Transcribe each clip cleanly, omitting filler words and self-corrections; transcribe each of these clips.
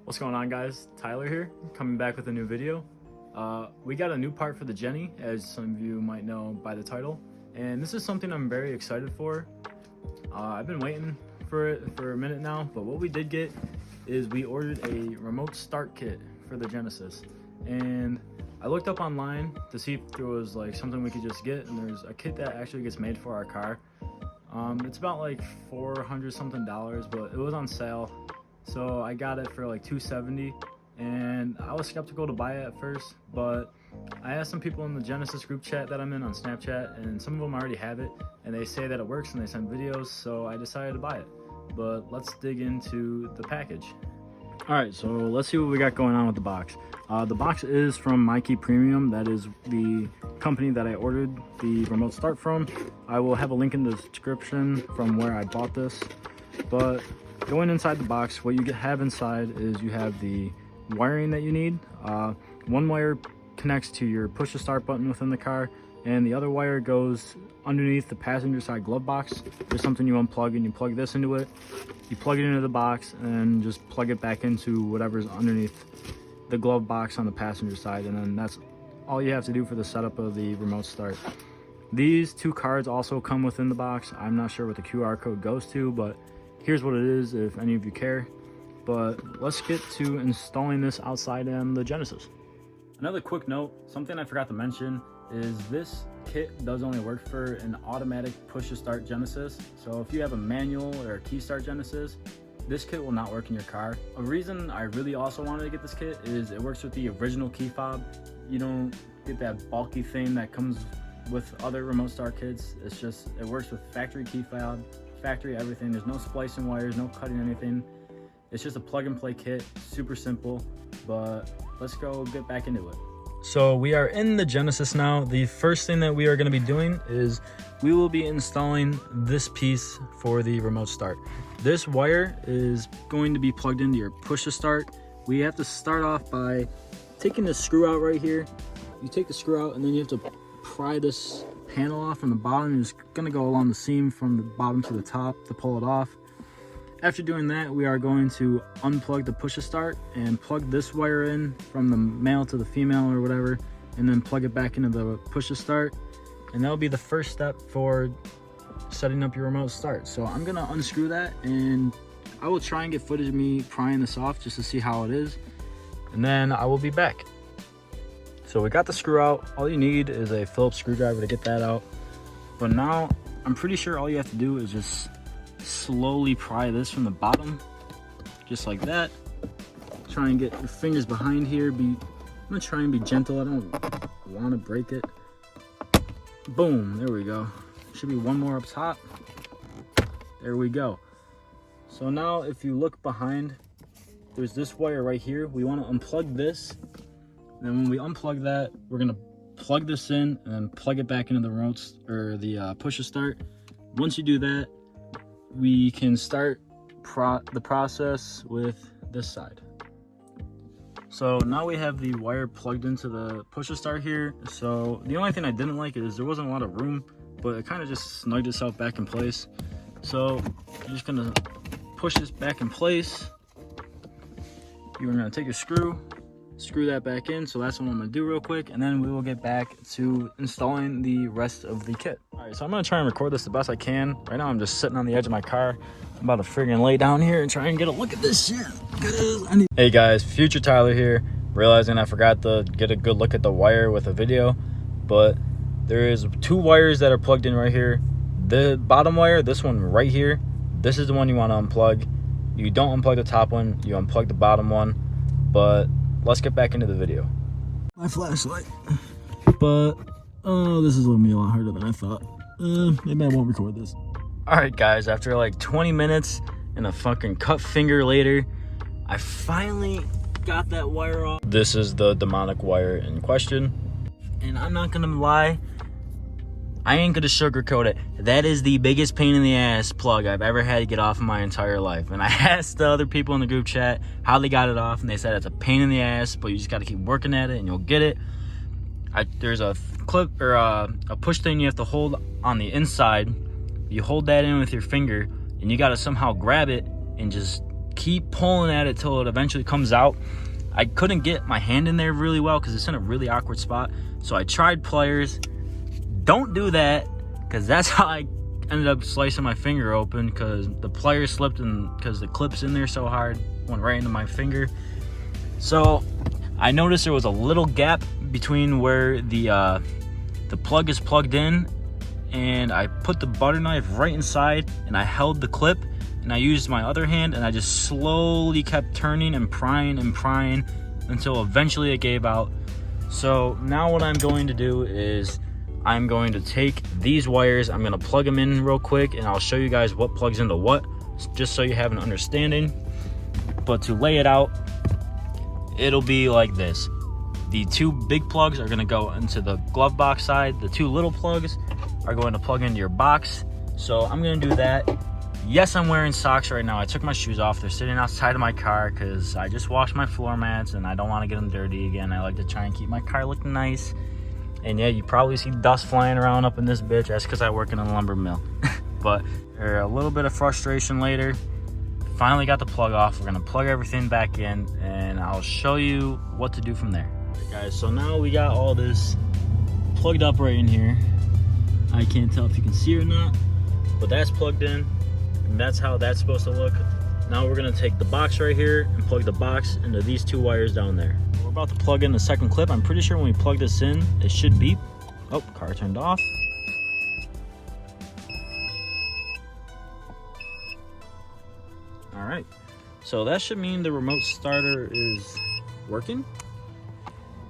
What's going on, guys? Tyler here, coming back with a new video. We got a new part for the Jenny, as some of you might know by the title, and this is something I'm very excited for. I've been waiting for it for a minute now, but what we did get is we ordered a remote start kit for the Genesis, and I looked up online to see if there was like something we could just get, and there's a kit that actually gets made for our car. It's about like $400 something, but it was on sale. So I got it for like $270, and I was skeptical to buy it at first, but I asked some people in the Genesis group chat that I'm in on Snapchat, and some of them already have it, and they say that it works and they send videos, so I decided to buy it. But let's dig into the package. Alright, so let's see what we got going on with the box. The box is from MyKey Premium. That is the company that I ordered the remote start from. I will have a link in the description from where I bought this, but going inside the box, what you have inside is you have the wiring that you need. One wire connects to your push to start button within the car, and the other wire goes underneath the passenger side glove box. There's something you unplug, and you plug this into it. You plug it into the box and just plug it back into whatever's underneath the glove box on the passenger side, and then that's all you have to do for the setup of the remote start. These two cards also come within the box. I'm not sure what the QR code goes to, but here's what it is if any of you care. But let's get to installing this outside on the Genesis. Another quick note, something I forgot to mention is this kit does only work for an automatic push to start Genesis. So if you have a manual or a key start Genesis, this kit will not work in your car. A reason I really also wanted to get this kit is it works with the original key fob. You don't get that bulky thing that comes with other remote start kits. It's just, it works with factory key fob, factory everything. There's no splicing wires, no cutting anything. It's just a plug and play kit, super simple. But let's go get back into it. So we are in the Genesis now. The first thing that we are going to be doing is we will be installing this piece for the remote start. This wire is going to be plugged into your push to start. We have to start off by taking the screw out right here. You take the screw out, and then you have to pry this panel off from the bottom. It's going to go along the seam from the bottom to the top to pull it off. After doing that, we are going to unplug the push to start and plug this wire in from the male to the female or whatever, and then plug it back into the push to start, and that'll be the first step for setting up your remote start. So I'm gonna unscrew that, and I will try and get footage of me prying this off just to see how it is, and then I will be back. So we got the screw out. All you need is a Phillips screwdriver to get that out, but now I'm pretty sure all you have to do is just slowly pry this from the bottom, just like that. Try and get your fingers behind here. I'm gonna try and be gentle. I don't want to break it. Boom, there we go. Should be one more up top. There we go. So now if you look behind, there's this wire right here. We want to unplug this, and then when we unplug that, we're gonna plug this in and then plug it back into the remote or the push to start. Once you do that, we can start the process with this side. So now we have the wire plugged into the push to start here. So the only thing I didn't like is there wasn't a lot of room, but it kind of just snugged itself back in place. So you're just gonna push this back in place. You're gonna take your screw that back in. So that's what I'm gonna do real quick, and then we will get back to installing the rest of the kit. All right, so I'm gonna try and record this the best I can. Right now I'm just sitting on the edge of my car. I'm about to friggin' lay down here and try and get a look at this shit. Hey guys, future Tyler here, realizing I forgot to get a good look at the wire with a video, but there is two wires that are plugged in right here. The bottom wire, this one right here, this is the one you want to unplug. You don't unplug the top one, you unplug the bottom one. But let's get back into the video. My flashlight. But oh, this is going to be a lot harder than I thought. Maybe I won't record this. Alright guys, after like 20 minutes and a fucking cut finger later, I finally got that wire off. This is the demonic wire in question. And I'm not gonna lie, I ain't gonna sugarcoat it. That is the biggest pain in the ass plug I've ever had to get off in my entire life. And I asked the other people in the group chat how they got it off, and they said it's a pain in the ass, but you just gotta keep working at it and you'll get it. There's a clip or a push thing you have to hold on the inside. You hold that in with your finger, and you gotta somehow grab it and just keep pulling at it till it eventually comes out. I couldn't get my hand in there really well because it's in a really awkward spot. So I tried pliers. Don't do that, because that's how I ended up slicing my finger open, because the pliers slipped and because the clip's in there so hard, went right into my finger. So I noticed there was a little gap between where the plug is plugged in, and I put the butter knife right inside and I held the clip, and I used my other hand and I just slowly kept turning and prying until eventually it gave out. So now what I'm going to do is I'm going to take these wires, I'm going to plug them in real quick, and I'll show you guys what plugs into what, just so you have an understanding. But to lay it out, it'll be like this. The two big plugs are going to go into the glove box side. The two little plugs are going to plug into your box. So I'm going to do that. Yes, I'm wearing socks right now. I took my shoes off. They're sitting outside of my car because I just washed my floor mats and I don't want to get them dirty again. I like to try and keep my car looking nice. And yeah, you probably see dust flying around up in this bitch. That's because I work in a lumber mill. But a little bit of frustration later, finally got the plug off. We're going to plug everything back in and I'll show you what to do from there. All right, guys, so now we got all this plugged up right in here. I can't tell if you can see or not, but that's plugged in. And that's how that's supposed to look. Now we're gonna take the box right here and plug the box into these two wires down there. We're about to plug in the second clip. I'm pretty sure when we plug this in, it should beep. Oh, car turned off. All right, so that should mean the remote starter is working.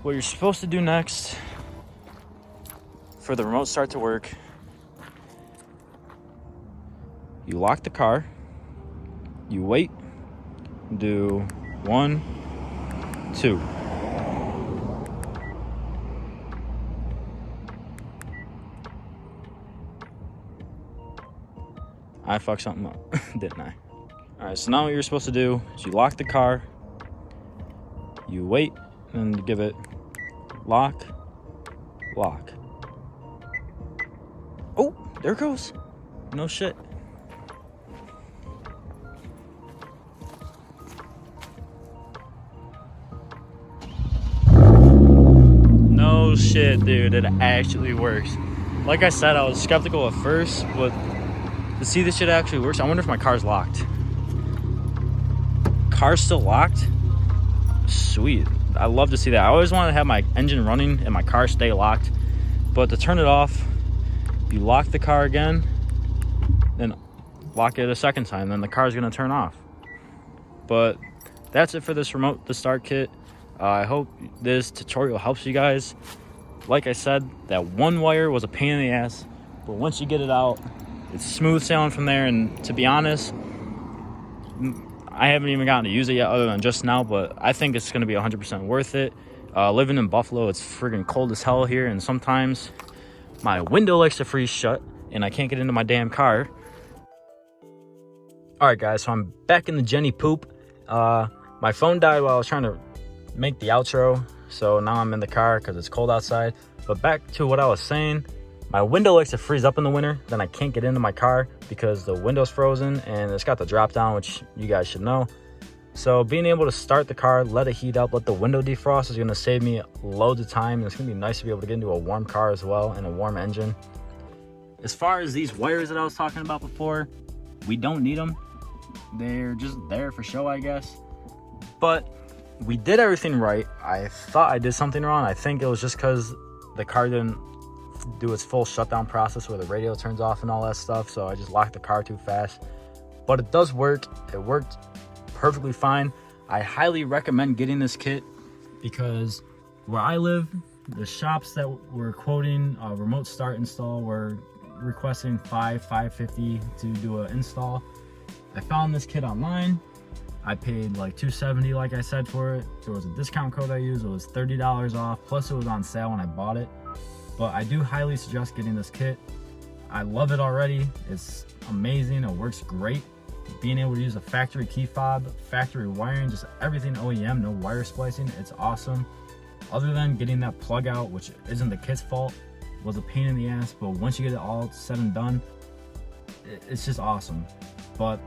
What you're supposed to do next for the remote start to work, you lock the car, you wait, do 1, 2. I fucked something up, didn't I? All right, so now what you're supposed to do is you lock the car, you wait, and give it lock, lock. Oh, there it goes. No shit. No shit, dude, it actually works. Like I said, I was skeptical at first, but to see this shit actually works, I wonder if my car's locked. Car's still locked? Sweet. I love to see that. I always want to have my engine running and my car stay locked, but to turn it off, you lock the car again, then lock it a second time, then the car's gonna turn off. But that's it for this remote to start kit. I hope this tutorial helps you guys. Like I said, that one wire was a pain in the ass, but once you get it out, it's smooth sailing from there. And to be honest, I haven't even gotten to use it yet other than just now, but I think it's going to be 100% worth it. Living in Buffalo, it's friggin' cold as hell here, and sometimes my window likes to freeze shut and I can't get into my damn car. Alright guys, so I'm back in the Jenny poop. My phone died while I was trying to make the outro, so now I'm in the car because it's cold outside. But back to what I was saying, my window likes to freeze up in the winter, then I can't get into my car because the window's frozen and it's got the drop down, which you guys should know. So being able to start the car, let it heat up, let the window defrost is going to save me loads of time, and it's going to be nice to be able to get into a warm car as well and a warm engine. As far as these wires that I was talking about before, we don't need them. They're just there for show, I guess. But we did everything right. I thought I did something wrong. I think it was just because the car didn't do its full shutdown process where the radio turns off and all that stuff, so I just locked the car too fast. But it does work. It worked perfectly fine. I highly recommend getting this kit because where I live, the shops that were quoting a remote start install were requesting $550 to do an install. I found this kit online. I paid like $270, like I said, for it. There was a discount code I used. It was $30 off, plus it was on sale when I bought it. But I do highly suggest getting this kit. I love it already. It's amazing. It works great. Being able to use a factory key fob, factory wiring, just everything OEM, no wire splicing, it's awesome. Other than getting that plug out, which isn't the kit's fault, was a pain in the ass, but once you get it all said and done, it's just awesome. But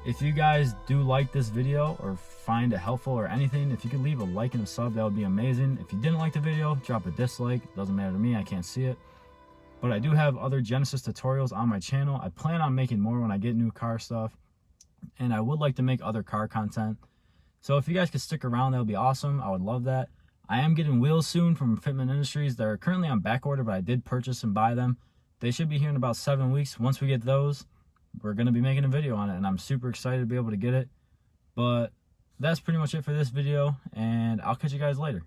If you guys do like this video or find it helpful or anything, if you could leave a like and a sub, that would be amazing. If you didn't like the video, drop a dislike. Doesn't matter to me, I can't see it. But I do have other Genesis tutorials on my channel. I plan on making more when I get new car stuff, and I would like to make other car content. So if you guys could stick around, that would be awesome. I would love that. I am getting wheels soon from Fitment Industries. They're currently on back order, but I did purchase and buy them. They should be here in about 7 weeks. Once we get those, we're going to be making a video on it, and I'm super excited to be able to get it. But that's pretty much it for this video, and I'll catch you guys later.